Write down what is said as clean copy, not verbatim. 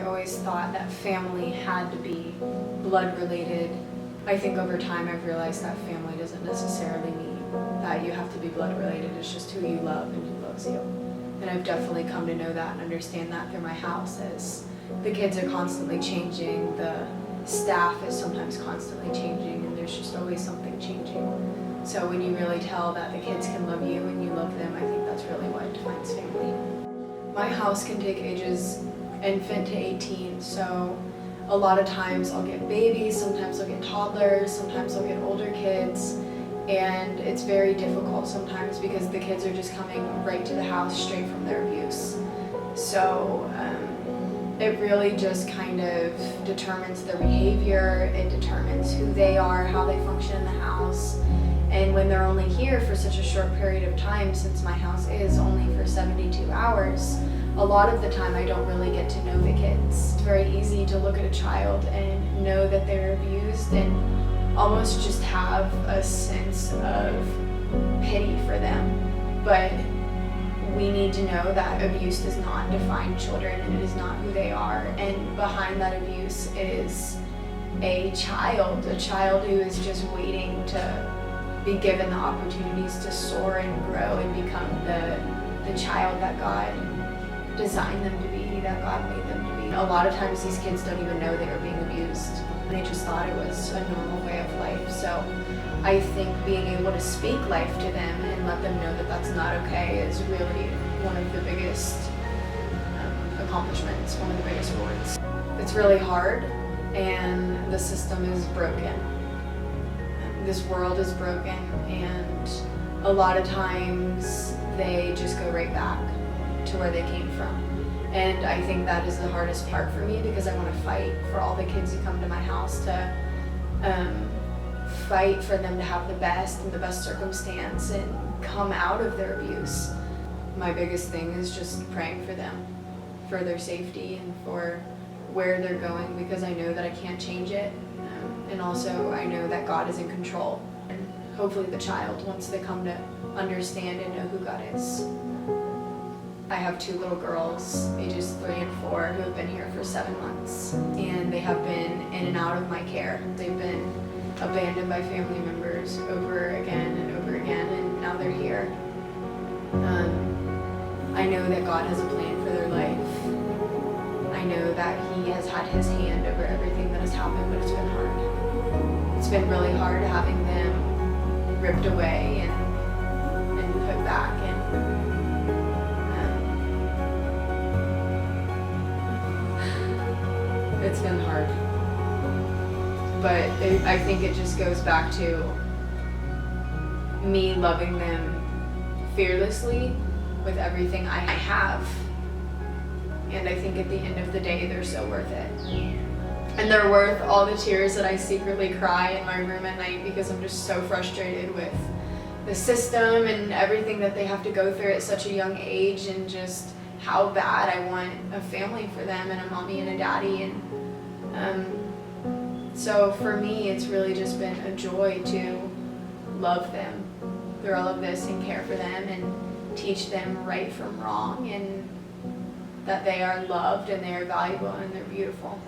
always thought that family had to be blood related. I think over time I've realized that family doesn't necessarily mean that you have to be blood related. It's just who you love and who loves you. And I've definitely come to know that and understand that through my house, as the kids are constantly changing, the staff is sometimes constantly changing, and there's just always something changing. So when you really tell that the kids can love you and you love them, I think that's really what defines family. My house can take ages infant to 18, so a lot of times I'll get babies, sometimes I'll get toddlers, sometimes I'll get older kids, and it's very difficult sometimes because the kids are just coming right to the house straight from their abuse. So it really just kind of determines their behavior, it determines who they are, how they function in the house. And when they're only here for such a short period of time, since my house is only for 72 hours, a lot of the time I don't really get to know the kids. It's very easy to look at a child and know that they're abused and almost just have a sense of pity for them. But we need to know that abuse does not define children, and it is not who they are. And behind that abuse is a child who is just waiting to be given the opportunities to soar and grow and become the child that God designed them to be, that God made them to be. A lot of times these kids don't even know they were being abused. They just thought it was a normal way of life. So I think being able to speak life to them and let them know that that's not okay is really one of the biggest accomplishments, one of the biggest rewards. It's really hard, and the system is broken. This world is broken, and a lot of times they just go right back to where they came from. And I think that is the hardest part for me, because I want to fight for all the kids who come to my house, to fight for them to have the best and the best circumstance and come out of their abuse. My biggest thing is just praying for them, for their safety and for where they're going, because I know that I can't change it. And also I know that God is in control. And hopefully the child, once they come to understand and know who God is. I have 2 little girls, ages 3 and 4, who have been here for 7 months. And they have been in and out of my care. They've been abandoned by family members over again and over again, and now they're here. I know that God has a plan for their life. I know that He has had His hand over everything that has happened, but it's been hard. It's been really hard having them ripped away and put back. It's been hard. But I think it just goes back to me loving them fearlessly with everything I have. And I think at the end of the day, they're so worth it. And they're worth all the tears that I secretly cry in my room at night, because I'm just so frustrated with the system and everything that they have to go through at such a young age, and just how bad I want a family for them, and a mommy and a daddy. And so for me, it's really just been a joy to love them through all of this and care for them and teach them right from wrong, and that they are loved and they are valuable and they're beautiful.